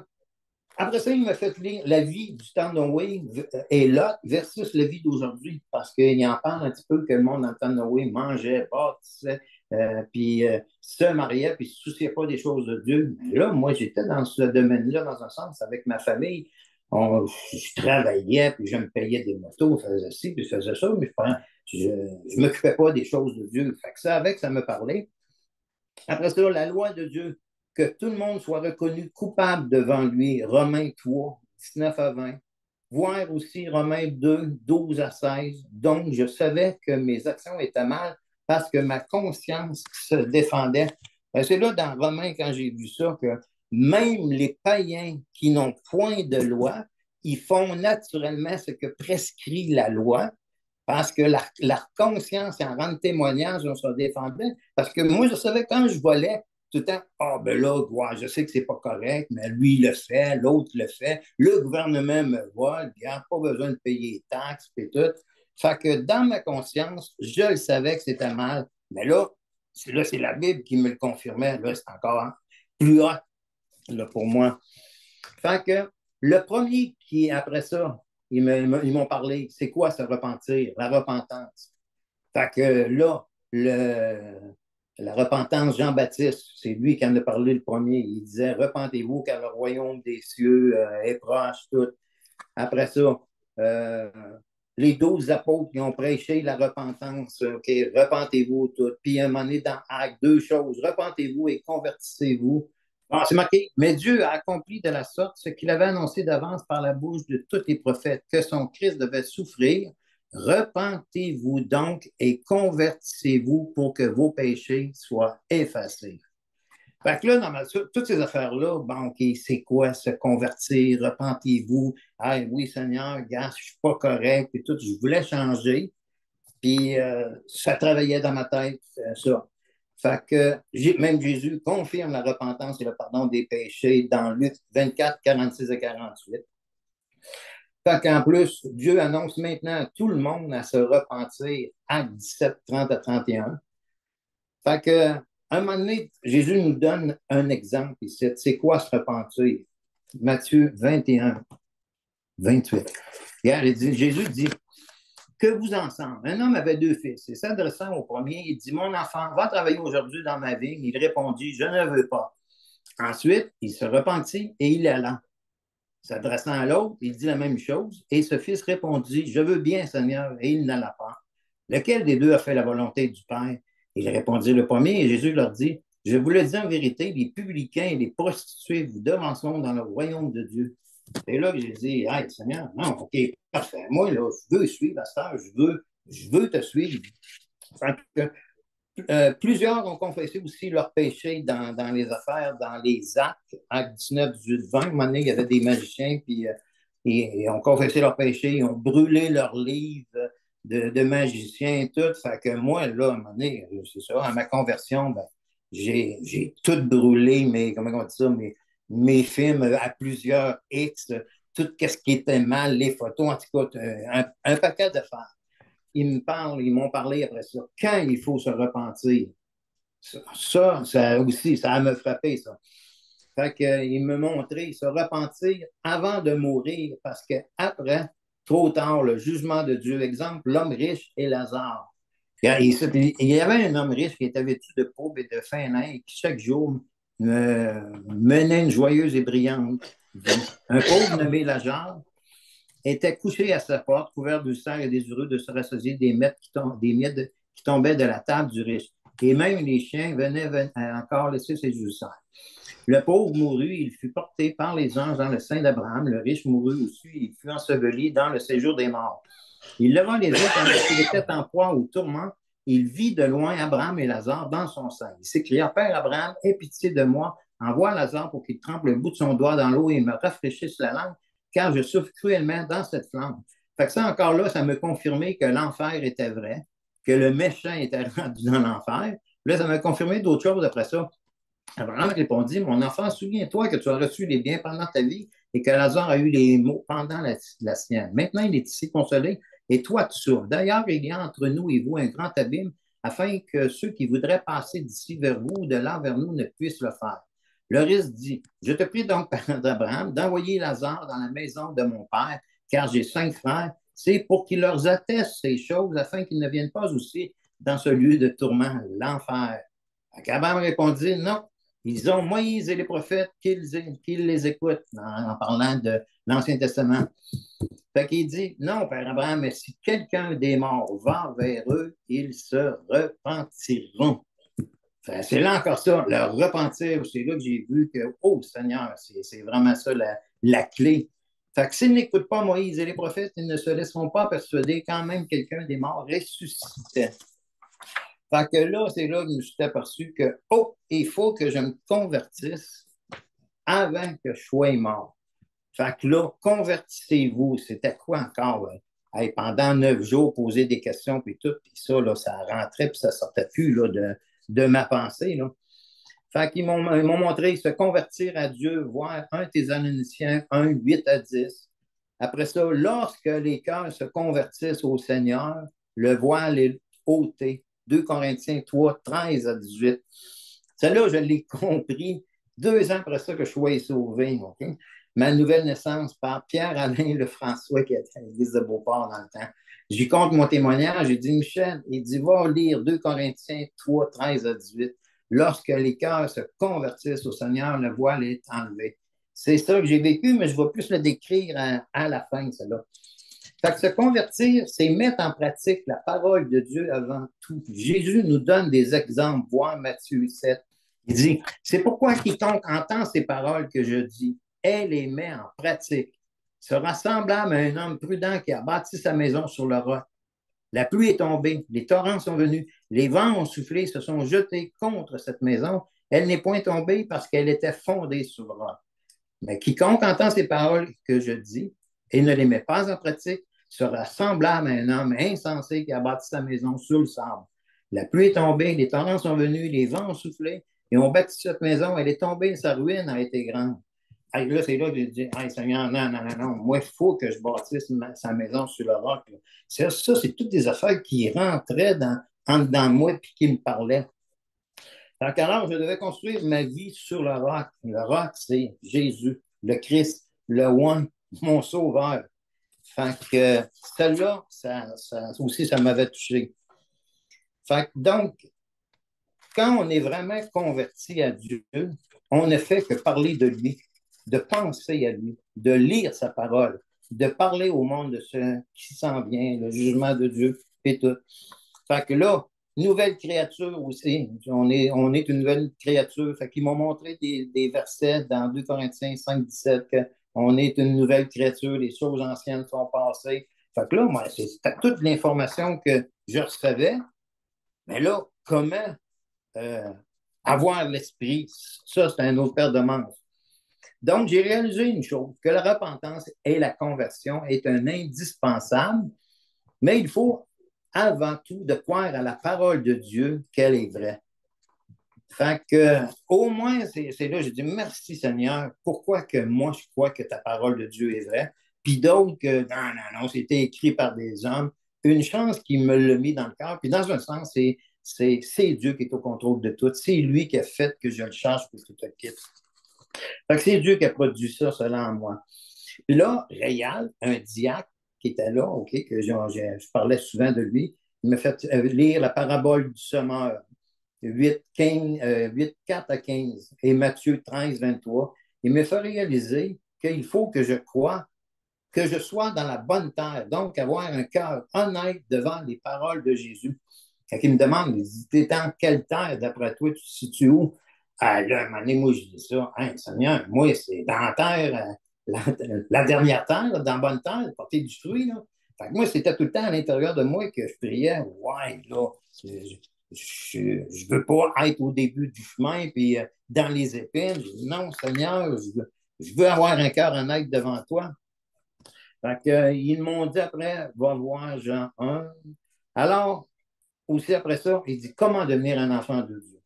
après ça, il m'a fait lire la vie du temps de Noé et Lot versus la vie d'aujourd'hui, parce qu'il en parle un petit peu que le monde dans le temps de Noé mangeait, bâtissait, puis se mariait, puis ne se souciait pas des choses de Dieu. Mais là, moi, j'étais dans ce domaine-là, dans un sens, avec ma famille. Je travaillais, puis je me payais des motos, je faisais ci, puis je faisais ça, mais je ne m'occupais pas des choses de Dieu. Fait que ça, avec, ça me parlait. Après ça, la loi de Dieu, que tout le monde soit reconnu coupable devant lui, Romains 3, 19 à 20. Voir aussi Romains 2, 12 à 16. Donc, je savais que mes actions étaient mal parce que ma conscience se défendait. C'est là, dans Romains, quand j'ai vu ça, que même les païens qui n'ont point de loi, ils font naturellement ce que prescrit la loi, parce que la conscience en rend témoignage, on se défendait. Parce que moi, je savais quand je volais, tout le temps, ah ben là, ouais, je sais que c'est pas correct, mais lui il le fait, l'autre le fait, le gouvernement me vole, il n'a pas besoin de payer les taxes et tout. Fait que dans ma conscience, je le savais que c'était mal, mais là, c'est la Bible qui me le confirmait. Là, c'est encore plus hot là, pour moi. Fait que le premier qui, après ça, ils m'ont parlé, c'est quoi se repentir? La repentance. Fait que là, la repentance, Jean-Baptiste, c'est lui qui en a parlé le premier. Il disait, repentez-vous car le royaume des cieux est proche, tout. Après ça, euh, les 12 apôtres qui ont prêché la repentance, OK, repentez-vous, tout. Puis à un moment donné, dans Actes, deux choses, repentez-vous et convertissez-vous. Ah, c'est marqué, mais Dieu a accompli de la sorte ce qu'il avait annoncé d'avance par la bouche de tous les prophètes, que son Christ devait souffrir. Repentez-vous donc et convertissez-vous pour que vos péchés soient effacés. Fait que là, toutes ces affaires-là, bon, OK, c'est quoi se convertir? Repentez-vous. Ah oui, Seigneur, gars, je suis pas correct et tout. Je voulais changer. Puis ça travaillait dans ma tête, ça. Fait que même Jésus confirme la repentance et le pardon des péchés dans Luc 24, 46 et 48. Fait qu'en plus, Dieu annonce maintenant à tout le monde à se repentir, Actes 17, 30 à 31. Fait que, à un moment donné, Jésus nous donne un exemple ici. C'est quoi se repentir? Matthieu 21, 28. Jésus dit, que vous ensemble. Un homme avait deux fils. Et s'adressant au premier, il dit, mon enfant, va travailler aujourd'hui dans ma vigne. Il répondit, je ne veux pas. Ensuite, il se repentit et il alla. S'adressant à l'autre, il dit la même chose. Et ce fils répondit, je veux bien, Seigneur, et il n'alla pas. Lequel des deux a fait la volonté du Père? Il répondit le premier, et Jésus leur dit, je vous le dis en vérité, les publicains et les prostituées vous devanceront dans le royaume de Dieu. Et là, j'ai dit, hey, Seigneur, non, OK, parfait. Moi, là, je veux suivre la star, je veux te suivre. Plusieurs ont confessé aussi leurs péchés dans les affaires, dans les actes, actes 19, 18, 20. À un moment donné, il y avait des magiciens, puis ils ont confessé leurs péchés, ils ont brûlé leurs livres de magiciens et tout. Fait que moi, là, à un moment donné, c'est ça, à ma conversion, ben, j'ai tout brûlé, comment on dit ça, mes films à plusieurs X, tout ce qui était mal, les photos, en tout cas, un paquet de faire. Ils m'ont parlé après ça. Quand il faut se repentir, ça aussi, ça m'a frappé, ça. Fait qu'il me montrait se repentir avant de mourir, parce qu'après, trop tard, le jugement de Dieu. Exemple, l'homme riche et Lazare. Il y avait un homme riche qui était vêtu de pauvre et de fin linge, qui chaque jour menait une joyeuse et brillante vie. Un pauvre nommé Lazare était couché à sa porte, couvert d'ulcères et désireux de se rassasier des miettes qui tombaient de la table du riche. Et même les chiens venaient encore laisser ses ulcères. Le pauvre mourut, il fut porté par les anges dans le sein d'Abraham. Le riche mourut aussi, il fut enseveli dans le séjour des morts. Il leva les yeux pendant qu'il était en proie au tourment. Il vit de loin Abraham et Lazare dans son sein. Il s'écria, Père Abraham, aie pitié de moi, envoie Lazare pour qu'il trempe le bout de son doigt dans l'eau et me rafraîchisse la langue, car je souffre cruellement dans cette flamme. Fait que ça, encore là, ça me confirmait que l'enfer était vrai. que le méchant était rendu dans l'enfer. Là, ça m'a confirmé d'autres choses après ça. Abraham répondit, mon enfant, souviens-toi que tu as reçu les biens pendant ta vie et que Lazare a eu les maux pendant la sienne. Maintenant, il est ici consolé et toi, tu souffres. D'ailleurs, il y a entre nous et vous un grand abîme afin que ceux qui voudraient passer d'ici vers vous ou de là vers nous ne puissent le faire. Le risque dit, je te prie donc, parent d'Abraham, d'envoyer Lazare dans la maison de mon père, car j'ai 5 frères, c'est pour qu'il leur atteste ces choses afin qu'ils ne viennent pas aussi dans ce lieu de tourment, l'enfer. Abraham répondit, non, ils ont Moïse et les prophètes qu'ils les écoutent en parlant de l'Ancien Testament. Fait qu'il dit, non, Père Abraham, mais si quelqu'un des morts va vers eux, ils se repentiront. C'est là encore ça, le repentir. C'est là que j'ai vu que, oh Seigneur, c'est vraiment ça la clé. Fait que s'ils n'écoutent pas Moïse et les prophètes, ils ne se laisseront pas persuader quand même quelqu'un des morts ressuscitait. Fait que là, c'est là que je me suis aperçu que, oh, il faut que je me convertisse avant que je sois mort. Fait que là, convertissez-vous. C'était quoi encore? Hey, pendant 9 jours, poser des questions, puis tout, puis ça, là, ça rentrait, puis ça sortait plus là, de ma pensée. Là. Fait qu'ils m'ont montré se convertir à Dieu, voir 1 Thessaloniciens 1, 8 à 10. Après ça, lorsque les cœurs se convertissent au Seigneur, le voile est ôté. 2 Corinthiens 3, 13 à 18. Celle-là, je l'ai compris 2 ans après ça que je sois sauvé. Okay? Ma nouvelle naissance par Pierre-Alain Lefrançois, qui était à l'église de Beauport dans le temps. J'y compte mon témoignage. J'ai dit, Michel, il dit, va lire 2 Corinthiens 3, 13 à 18. Lorsque les cœurs se convertissent au Seigneur, le voile est enlevé. C'est ça que j'ai vécu, mais je vais plus le décrire à la fin, cela. Fait que se convertir, c'est mettre en pratique la parole de Dieu avant tout. Jésus nous donne des exemples, voir Matthieu 7. Il dit, c'est pourquoi quiconque entend ces paroles que je dis et les met en pratique sera semblable à un homme prudent qui a bâti sa maison sur le roc. La pluie est tombée, les torrents sont venus, les vents ont soufflé, se sont jetés contre cette maison. Elle n'est point tombée parce qu'elle était fondée sur le roc. Mais quiconque entend ces paroles que je dis et ne les met pas en pratique sera semblable à un homme insensé qui a bâti sa maison sur le sable. La pluie est tombée, les torrents sont venus, les vents ont soufflé et ont bâti cette maison. Elle est tombée, sa ruine a été grande. Hey, là, c'est là que je dis, hey, Seigneur, non, non, non, non, moi, il faut que je bâtisse sa maison sur le roc. Ça, c'est toutes des affaires qui rentraient dans moi et qui me parlaient. Donc, alors, je devais construire ma vie sur le roc. Le roc, c'est Jésus, le Christ, le One, mon sauveur. Fait que celle-là, ça aussi, ça m'avait touché. Fait que donc, quand on est vraiment converti à Dieu, on ne fait que parler de lui, de penser à lui, de lire sa parole, de parler au monde de ce qui s'en vient, le jugement de Dieu et tout. Fait que là, nouvelle créature aussi. On est une nouvelle créature. Fait qu'ils m'ont montré des versets dans 2 Corinthiens 5, 17 qu'on est une nouvelle créature, les choses anciennes sont passées. Fait que là, moi, c'était toute l'information que je recevais. Mais là, comment euh, avoir l'esprit, ça, c'est un autre paire de manches. Donc, j'ai réalisé une chose, que la repentance et la conversion est un indispensable, mais il faut avant tout de croire à la parole de Dieu qu'elle est vraie. Fait que, au moins, c'est là, je dis merci Seigneur, pourquoi que moi je crois que ta parole de Dieu est vraie, puis d'autres que non, non, non, c'était écrit par des hommes. Une chance qu'il me l'a mis dans le cœur, puis dans un sens, c'est Dieu qui est au contrôle de tout. C'est lui qui a fait que je le cherche pour que je te quitte. Fait que c'est Dieu qui a produit ça, cela en moi. Puis là, Réal, un diacre qui était là, OK, que je parlais souvent de lui, il m'a fait lire la parabole du semeur, 8, 15, 8, 4 à 15, et Matthieu 13, 23. Il me fait réaliser qu'il faut que je croie, que je sois dans la bonne terre, donc avoir un cœur honnête devant les paroles de Jésus. Quand il me demande, il dit, t'es dans quelle terre, d'après toi, tu te situes où? Ah, là, à un moment donné, moi, je dis ça, hein, Seigneur, moi, c'est dans la terre, la dernière terre, là, dans la bonne terre, porter du fruit, là. Fait que moi, c'était tout le temps à l'intérieur de moi que je priais, ouais, là, je veux pas être au début du chemin, puis dans les épines. Je dis, non, Seigneur, je veux avoir un cœur honnête devant toi. Fait que, ils m'ont dit après, va voir Jean 1. Alors, aussi après ça, il dit comment devenir un enfant de Dieu.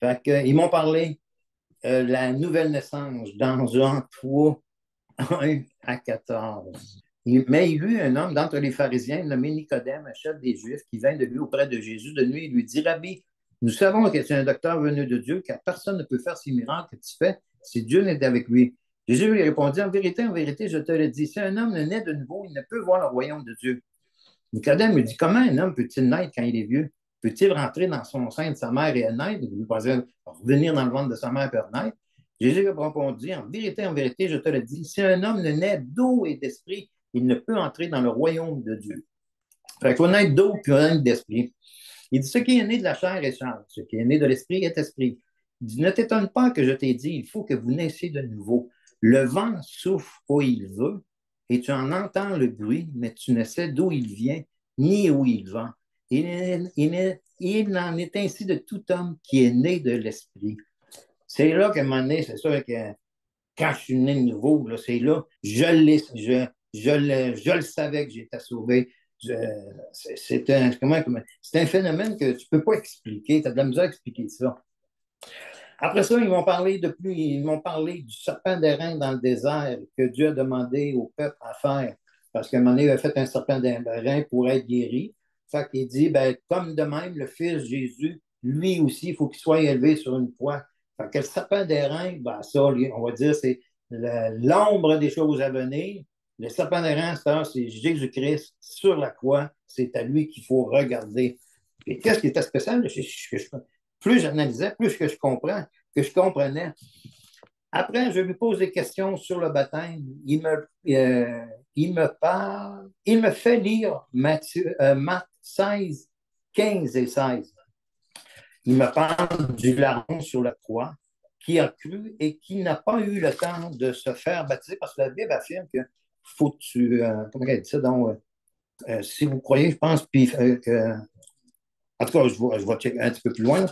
Fait que, ils m'ont parlé la nouvelle naissance dans Jean 3, 1 à 14. Mais il eut un homme d'entre les pharisiens nommé Nicodème, un chef des Juifs, qui vint de lui auprès de Jésus de nuit et lui dit, Rabbi, nous savons que tu es un docteur venu de Dieu, car personne ne peut faire ces miracles que tu fais si Dieu n'est avec lui. Jésus lui répondit, en vérité, je te le dis, si un homme ne naît de nouveau, il ne peut voir le royaume de Dieu. Nicodème lui dit, comment un homme peut-il naître quand il est vieux? Peut-il rentrer dans son sein de sa mère et naître? Il lui pensait revenir dans le ventre de sa mère et naître. Jésus lui répondit, en vérité, je te le dis, si un homme ne naît d'eau et d'esprit, il ne peut entrer dans le royaume de Dieu. Fait qu'il faut naître d'eau puis naître d'esprit. Il dit, ce qui est né de la chair est chair, ce qui est né de l'esprit est esprit. Il dit, ne t'étonne pas que je t'ai dit, il faut que vous naissiez de nouveau. Le vent souffle où il veut, et tu en entends le bruit, mais tu ne sais d'où il vient, ni où il va. Il en est ainsi de tout homme qui est né de l'esprit. C'est là qu'à un moment donné, c'est sûr que quand je suis né de nouveau, là, c'est là, je le savais que j'étais sauvé. C'est un phénomène que tu ne peux pas expliquer. Tu as de la misère à expliquer ça. Après ça, ils m'ont parlé du serpent d'airain dans le désert que Dieu a demandé au peuple à faire. Parce qu'à un moment donné, il a fait un serpent d'airain pour être guéri. Fait qu'il dit, ben, comme de même, le Fils Jésus, lui aussi, il faut qu'il soit élevé sur une croix. Fait que le serpent d'airain, ben, ça, on va dire, c'est l'ombre des choses à venir. Le serpent d'airain, c'est Jésus-Christ sur la croix. C'est à lui qu'il faut regarder. Et qu'est-ce qui était spécial? Plus j'analysais, plus que je comprenais. Après, je lui pose des questions sur le baptême. Il me parle, il me fait lire Marc 16, 15 et 16. Il me parle du larron sur la croix qui a cru et qui n'a pas eu le temps de se faire baptiser parce que la Bible affirme que faut que tu. Comment elle dit ça? Donc, si vous croyez, je pense, puis que. En tout cas, je vais checker un petit peu plus loin.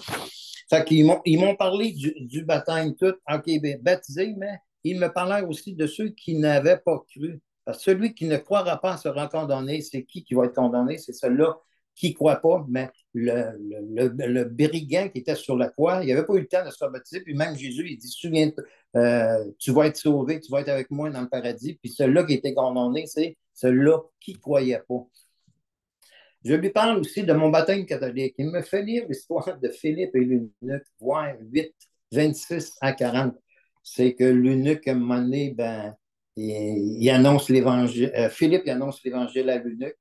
Fait qu'ils ils m'ont parlé du baptême tout, OK, bien, baptisé, mais ils me parlent aussi de ceux qui n'avaient pas cru. Parce que celui qui ne croira pas sera condamné. C'est qui va être condamné? C'est celui-là qui ne croit pas, mais le brigand qui était sur la croix, il n'avait pas eu le temps de se faire baptiser. Puis même Jésus, il dit, souviens tu vas être sauvé, tu vas être avec moi dans le paradis. Puis celui-là qui était condamné, c'est celui-là qui ne croyait pas. Je lui parle aussi de mon baptême catholique. Il me fait lire l'histoire de Philippe et l'eunuque, voir 8, 26 à 40. C'est que l'eunuque, à un moment donné, ben, il annonce l'évangile. Philippe il annonce l'évangile à l'eunuque.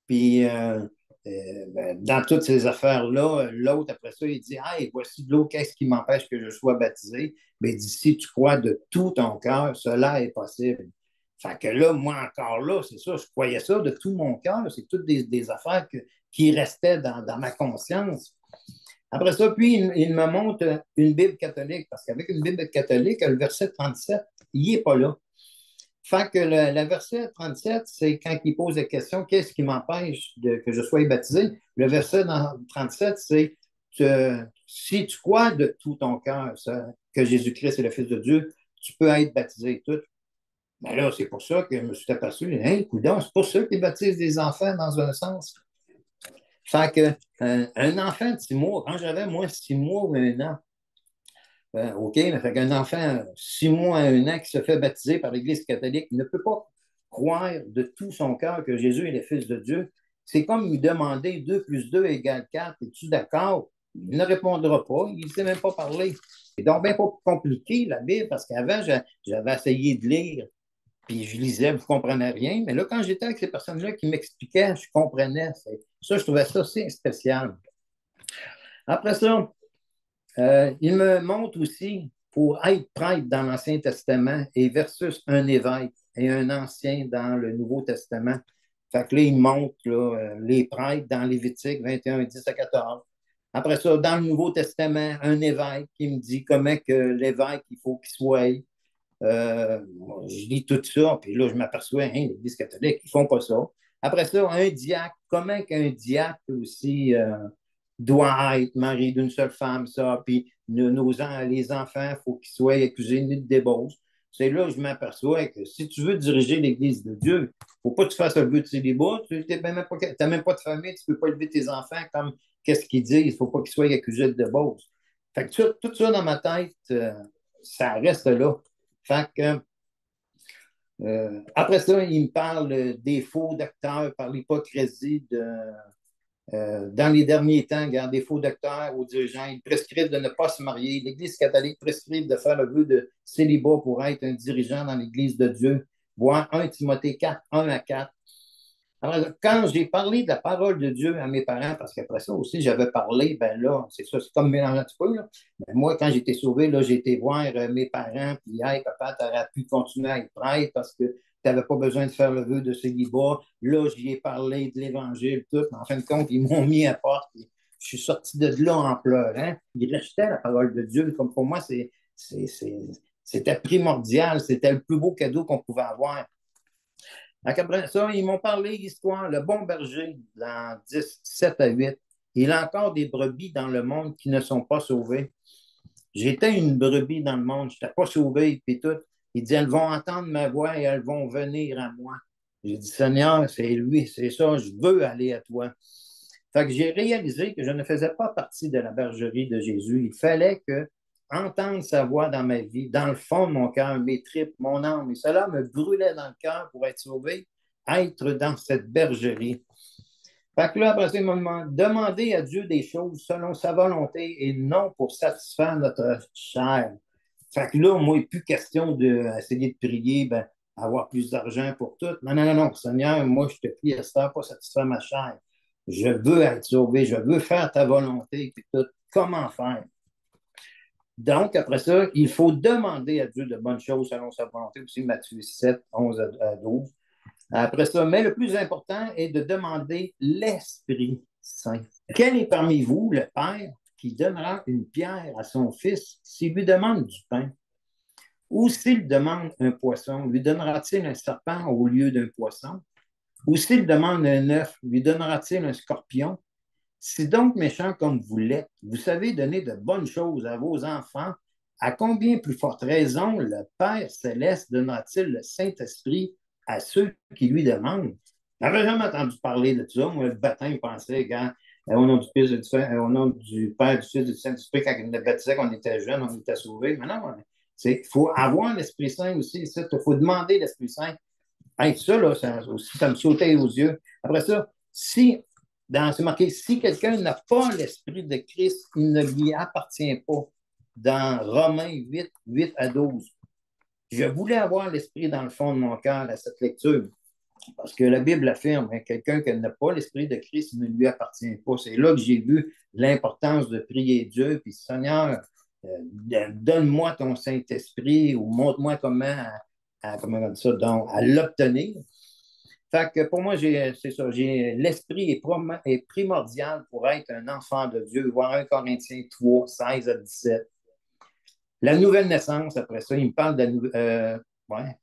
Puis, ben, dans toutes ces affaires-là, l'autre, après ça, il dit, hey, voici de l'eau, qu'est-ce qui m'empêche que je sois baptisé? Ben, il dit, si tu crois de tout ton cœur, cela est possible. Fait que là, moi encore là, c'est ça, je croyais ça de tout mon cœur. C'est toutes des affaires qui restaient dans ma conscience. Après ça, puis il me montre une Bible catholique, parce qu'avec une Bible catholique, le verset 37, il n'est pas là. Fait que le verset 37, c'est quand il pose la question, qu'est-ce qui m'empêche que je sois baptisé? Le verset 37, c'est que si tu crois de tout ton cœur que Jésus-Christ est le Fils de Dieu, tu peux être baptisé tout. Ben là, c'est pour ça que je me suis aperçu, hein, coudonc, c'est pour ça qu'ils baptisent des enfants dans un sens. Fait que un enfant de 6 mois, quand j'avais moi 6 mois ou 1 an, OK, mais fait qu'un enfant 6 mois à 1 an qui se fait baptiser par l'Église catholique ne peut pas croire de tout son cœur que Jésus est le Fils de Dieu. C'est comme lui demander 2 plus 2 égale 4. Es-tu d'accord? Il ne répondra pas, il ne sait même pas parler. C'est donc bien pas compliqué, la Bible, parce qu'avant, j'avais essayé de lire puis je lisais, je ne comprenais rien. Mais là, quand j'étais avec ces personnes-là qui m'expliquaient, je comprenais. Ça, je trouvais ça assez spécial. Après ça, il me montre aussi pour être prêtre dans l'Ancien Testament et versus un évêque et un ancien dans le Nouveau Testament. Fait que là, il montre là, les prêtres dans Lévitique 21, 10 à 14. Après ça, dans le Nouveau Testament, un évêque qui me dit comment que l'évêque, il faut qu'il soit. Euh, je lis tout ça, puis là, je m'aperçois, hein, l'Église catholique, ils font pas ça. Après ça, un diacre, comment qu'un diacre aussi doit être marié d'une seule femme, ça, puis les enfants, il faut qu'ils soient accusés de débauche. c'est là que je m'aperçois que si tu veux diriger l'Église de Dieu, il ne faut pas que tu fasses un vœu de célibat. Tu n'as même pas de famille, tu ne peux pas élever tes enfants comme qu'est-ce qu'ils disent. Il ne faut pas qu'ils soient accusés de bourse. Fait que tout ça dans ma tête, ça reste là. Fait que, après ça, il me parle des faux docteurs par l'hypocrisie dans les derniers temps, regarde, des faux docteurs aux dirigeants, ils prescrivent de ne pas se marier. L'Église catholique prescrive de faire le vœu de célibat pour être un dirigeant dans l'Église de Dieu. Voir 1 Timothée 4, 1 à 4. Alors, quand j'ai parlé de la parole de Dieu à mes parents, parce qu'après ça aussi, j'avais parlé, ben là, c'est ça, c'est comme mélanger un petit peu, là. Ben, moi, quand j'ai été sauvé, là, j'ai été voir mes parents, puis, hey, papa, tu aurais pu continuer à être prêtre parce que tu n'avais pas besoin de faire le vœu de célibat. Là, j'y ai parlé de l'Évangile, tout. Mais en fin de compte, ils m'ont mis à porte. Je suis sorti de là en pleurant. Ils rejetaient la parole de Dieu. Comme pour moi, c'était primordial. C'était le plus beau cadeau qu'on pouvait avoir. Après ça, ils m'ont parlé d'histoire. Le bon berger, dans 10, 7 à 8, il a encore des brebis dans le monde qui ne sont pas sauvées. J'étais une brebis dans le monde, je n'étais pas sauvé, puis tout. Il dit, elles vont entendre ma voix et elles vont venir à moi. J'ai dit, Seigneur, c'est lui, c'est ça, je veux aller à toi. Fait que j'ai réalisé que je ne faisais pas partie de la bergerie de Jésus. Il fallait que entendre sa voix dans ma vie, dans le fond de mon cœur, mes tripes, mon âme, et cela me brûlait dans le cœur pour être sauvé, être dans cette bergerie. Fait que là, après ça, il m'a demandé à Dieu des choses selon sa volonté et non pour satisfaire notre chair. Fait que là, moi, il n'est plus question d'essayer de prier, ben, avoir plus d'argent pour tout. Non, non, non, non, Seigneur, moi, je te prie à ça, pas satisfaire ma chair. Je veux être sauvé, je veux faire ta volonté, puis tout. Comment faire? Donc, après ça, il faut demander à Dieu de bonnes choses selon sa volonté, aussi Matthieu 7, 11 à 12. Après ça, mais le plus important est de demander l'Esprit Saint. Quel est parmi vous le Père qui donnera une pierre à son fils s'il lui demande du pain? Ou s'il demande un poisson, lui donnera-t-il un serpent au lieu d'un poisson? Ou s'il demande un œuf, lui donnera-t-il un scorpion? Si donc méchant comme vous l'êtes, vous savez donner de bonnes choses à vos enfants, à combien plus forte raison le Père céleste donnera-t-il le Saint-Esprit à ceux qui lui demandent? Je n'avais jamais entendu parler de ça. Moi, le baptême, je pensais, quand, au nom du Fils, au nom du Père, du Fils et du Saint-Esprit, quand on nous baptisait, quand on était jeune, on était sauvés. Mais non, il faut avoir l'Esprit Saint aussi. Il faut demander l'Esprit Saint. Hey, ça, là, ça me sautait aux yeux. Après ça, c'est marqué, si quelqu'un n'a pas l'Esprit de Christ, il ne lui appartient pas. Dans Romains 8, 8 à 12. Je voulais avoir l'Esprit dans le fond de mon cœur à cette lecture. Parce que la Bible affirme, hein, quelqu'un qui n'a pas l'Esprit de Christ ne lui appartient pas. C'est là que j'ai vu l'importance de prier Dieu. Puis, Seigneur, donne-moi ton Saint-Esprit ou montre-moi comment on dit ça, donc, à l'obtenir. Fait que pour moi, c'est ça, l'esprit est primordial pour être un enfant de Dieu. Voir 1 Corinthiens 3, 16 à 17. La nouvelle naissance, après ça, il me parle de la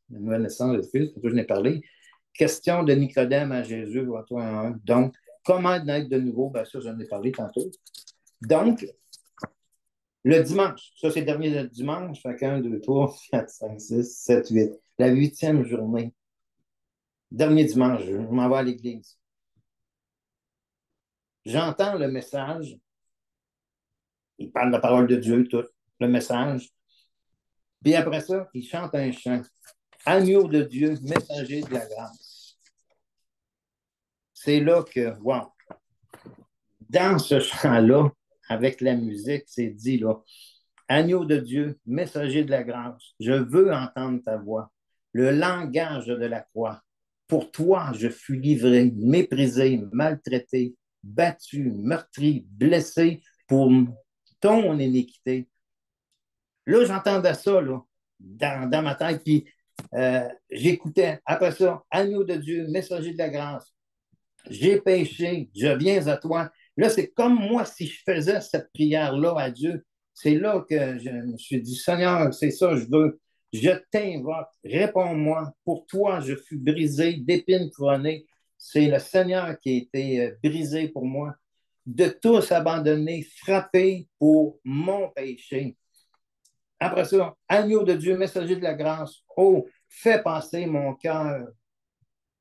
nouvelle naissance de Fils, je n'ai parlé. Question de Nicodème à Jésus, donc, comment naître de nouveau? Ben, ça, j'en ai parlé tantôt. Donc, le dimanche, ça, c'est le dernier dimanche, fait 1, 2, 3, 4, 5, 6, 7, 8. La 8e journée. Dernier dimanche, je m'en vais à l'église. J'entends le message. Il parle de la parole de Dieu, tout, le message. Puis après ça, il chante un chant. Agneau de Dieu, messager de la grâce. C'est là que, wow, dans ce chant-là, avec la musique, c'est dit là, Agneau de Dieu, messager de la grâce, je veux entendre ta voix, le langage de la croix. Pour toi, je fus livré, méprisé, maltraité, battu, meurtri, blessé pour ton iniquité. Là, j'entendais ça là, dans ma tête, puis j'écoutais. Après ça, Agneau de Dieu, messager de la grâce, j'ai péché, je viens à toi. Là, c'est comme moi si je faisais cette prière-là à Dieu. C'est là que je me suis dit, Seigneur, c'est ça, je veux. Je t'invoque, réponds-moi. Pour toi, je fus brisé, d'épines couronnées. C'est le Seigneur qui a été brisé pour moi. De tous abandonnés, frappé pour mon péché. Après ça, agneau de Dieu, messager de la grâce. Oh, fais passer mon cœur,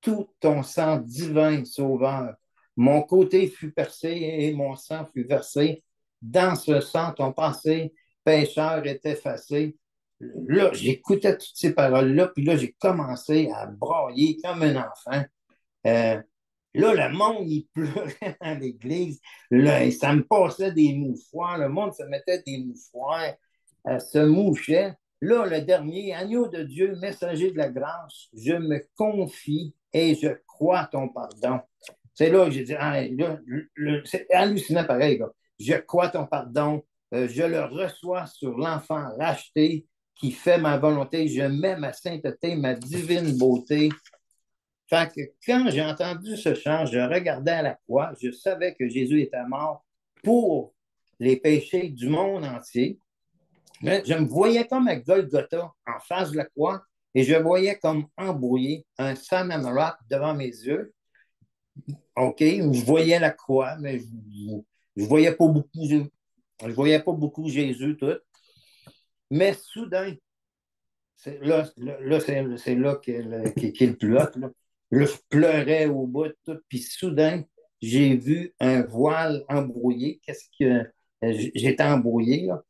tout ton sang divin, sauveur. Mon côté fut percé et mon sang fut versé. Dans ce sang, ton passé pécheur est effacé. Là, j'écoutais toutes ces paroles-là, puis là, j'ai commencé à brailler comme un enfant. Euh, Là, le monde, il pleurait dans l'église. Là, ça me passait des mouchoirs. Le monde se mettait des mouchoirs, se mouchait. Là, le dernier, agneau de Dieu, messager de la grâce, je me confie et je crois ton pardon. C'est là que j'ai dit, ah, là, c'est hallucinant pareil. Là. Je crois ton pardon. Je le reçois sur l'enfant racheté qui fait ma volonté. Je mets ma sainteté, ma divine beauté. Fait que quand j'ai entendu ce chant, je regardais à la croix, je savais que Jésus était mort pour les péchés du monde entier. Mais je me voyais comme à Golgotha, en face de la croix, et je voyais comme embrouillé un Sam Rock devant mes yeux. OK, je voyais la croix, mais je voyais pas beaucoup, je voyais pas beaucoup Jésus, tout. Mais soudain, c'est là qu'il le plot. Là. Là, je pleurais au bout de tout. Puis soudain, j'ai vu un voile embrouillé. Qu'est-ce que j'étais embrouillé, là?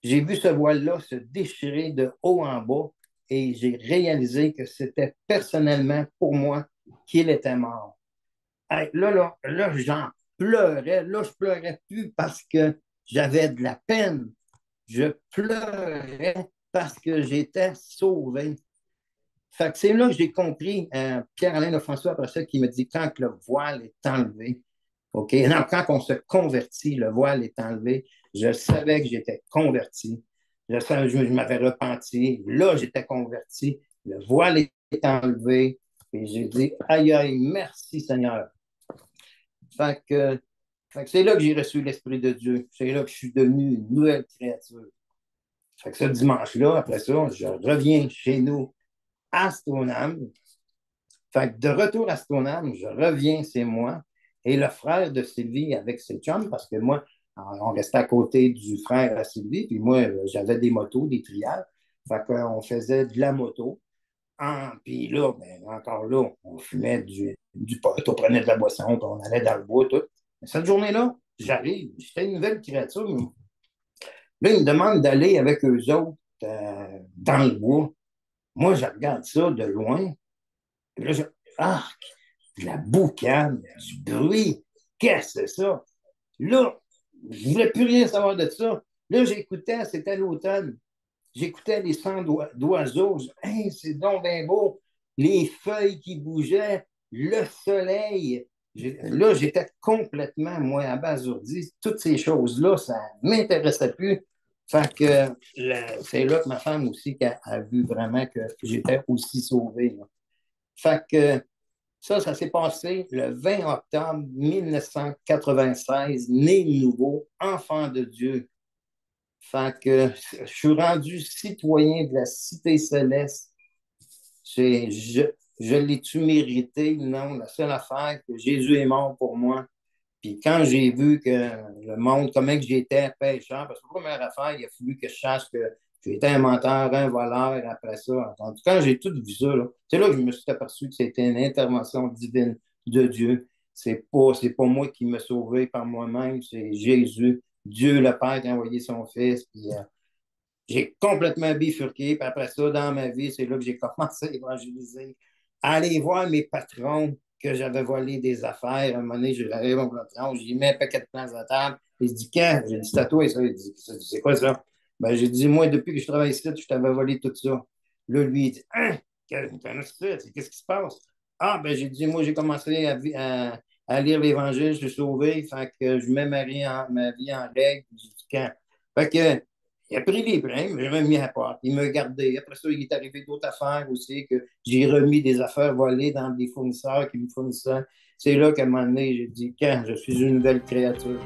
J'ai vu ce voile-là se déchirer de haut en bas et j'ai réalisé que c'était personnellement pour moi qu'il était mort. Hey, là, j'en pleurais. Là, je pleurais plus parce que j'avais de la peine. Je pleurais parce que j'étais sauvé. Fait que c'est là que j'ai compris, Pierre-Alain Lefrançois, après ça, qui me dit quand le voile est enlevé, OK? Non, quand on se convertit, le voile est enlevé. Je savais que j'étais converti. Je savais que je m'avais repenti. Là, j'étais converti. Le voile est enlevé. Et j'ai dit, aïe, aïe, merci Seigneur. Fait que, fait que c'est là que j'ai reçu l'Esprit de Dieu. C'est là que je suis devenu une nouvelle créature. Fait que ce dimanche-là, après ça, je reviens chez nous à Stoneham. Fait que de retour à Stoneham, je reviens, c'est moi. Et le frère de Sylvie avec ses chums, parce que moi, on restait à côté du frère à Sylvie, puis moi, j'avais des motos, des trials. Fait qu'on faisait de la moto. Puis là, ben, encore là, on fumait du pot, on prenait de la boisson, puis on allait dans le bois, tout. Mais cette journée-là, j'arrive, j'étais une nouvelle créature. Là, ils me demandent d'aller avec eux autres dans le bois. Moi, je regarde ça de loin. Puis là, ah, de la boucane, du bruit. Qu'est-ce que c'est ça? Là, je ne voulais plus rien savoir de ça. Là, j'écoutais, c'était l'automne. J'écoutais les sons d'oiseaux. Hey, c'est donc bien beau. Les feuilles qui bougeaient, le soleil. Là, j'étais complètement, moi, abasourdi. Toutes ces choses-là, ça ne m'intéressait plus. Fait que c'est là que ma femme aussi a vu vraiment que j'étais aussi sauvé. Là. Fait que ça s'est passé le 20 octobre 1996, né nouveau, enfant de Dieu. Fait que je suis rendu citoyen de la cité céleste. Je, je l'ai-tu mérité? Non, la seule affaire, que Jésus est mort pour moi. Puis quand j'ai vu que le monde, comment que j'étais pécheur, parce que la première affaire, il a fallu que je sache que j'étais un menteur, un voleur, après ça. Quand j'ai tout vu ça, là, c'est là que je me suis aperçu que c'était une intervention divine de Dieu. C'est pas moi qui me sauvé par moi-même, c'est Jésus, Dieu le Père qui a envoyé son Fils. Puis, j'ai complètement bifurqué. Puis après ça, dans ma vie, c'est là que j'ai commencé à évangéliser, à aller voir mes patrons que j'avais volé des affaires. À un moment donné, j'arrive au patron, j'ai mis un paquet de plans à table. Il dit, quand? J'ai dit, c'est à toi, ça. Il dit, c'est quoi ça? Ben, j'ai dit, moi, depuis que je travaille ici, je t'avais volé tout ça. Là, lui, il dit, hein? Qu'est-ce qui se passe? Ah, ben, j'ai dit, moi, j'ai commencé à lire l'Évangile, je suis sauvé, fait que je mets ma vie en règle. J'ai dit, quand? Fait que, il a pris les brins, il m'a remis à la porte, il m'a gardé. Après ça, il est arrivé d'autres affaires aussi, que j'ai remis des affaires volées dans des fournisseurs qui me fournissaient. C'est là qu'à un moment donné, j'ai dit, quand je suis une nouvelle créature.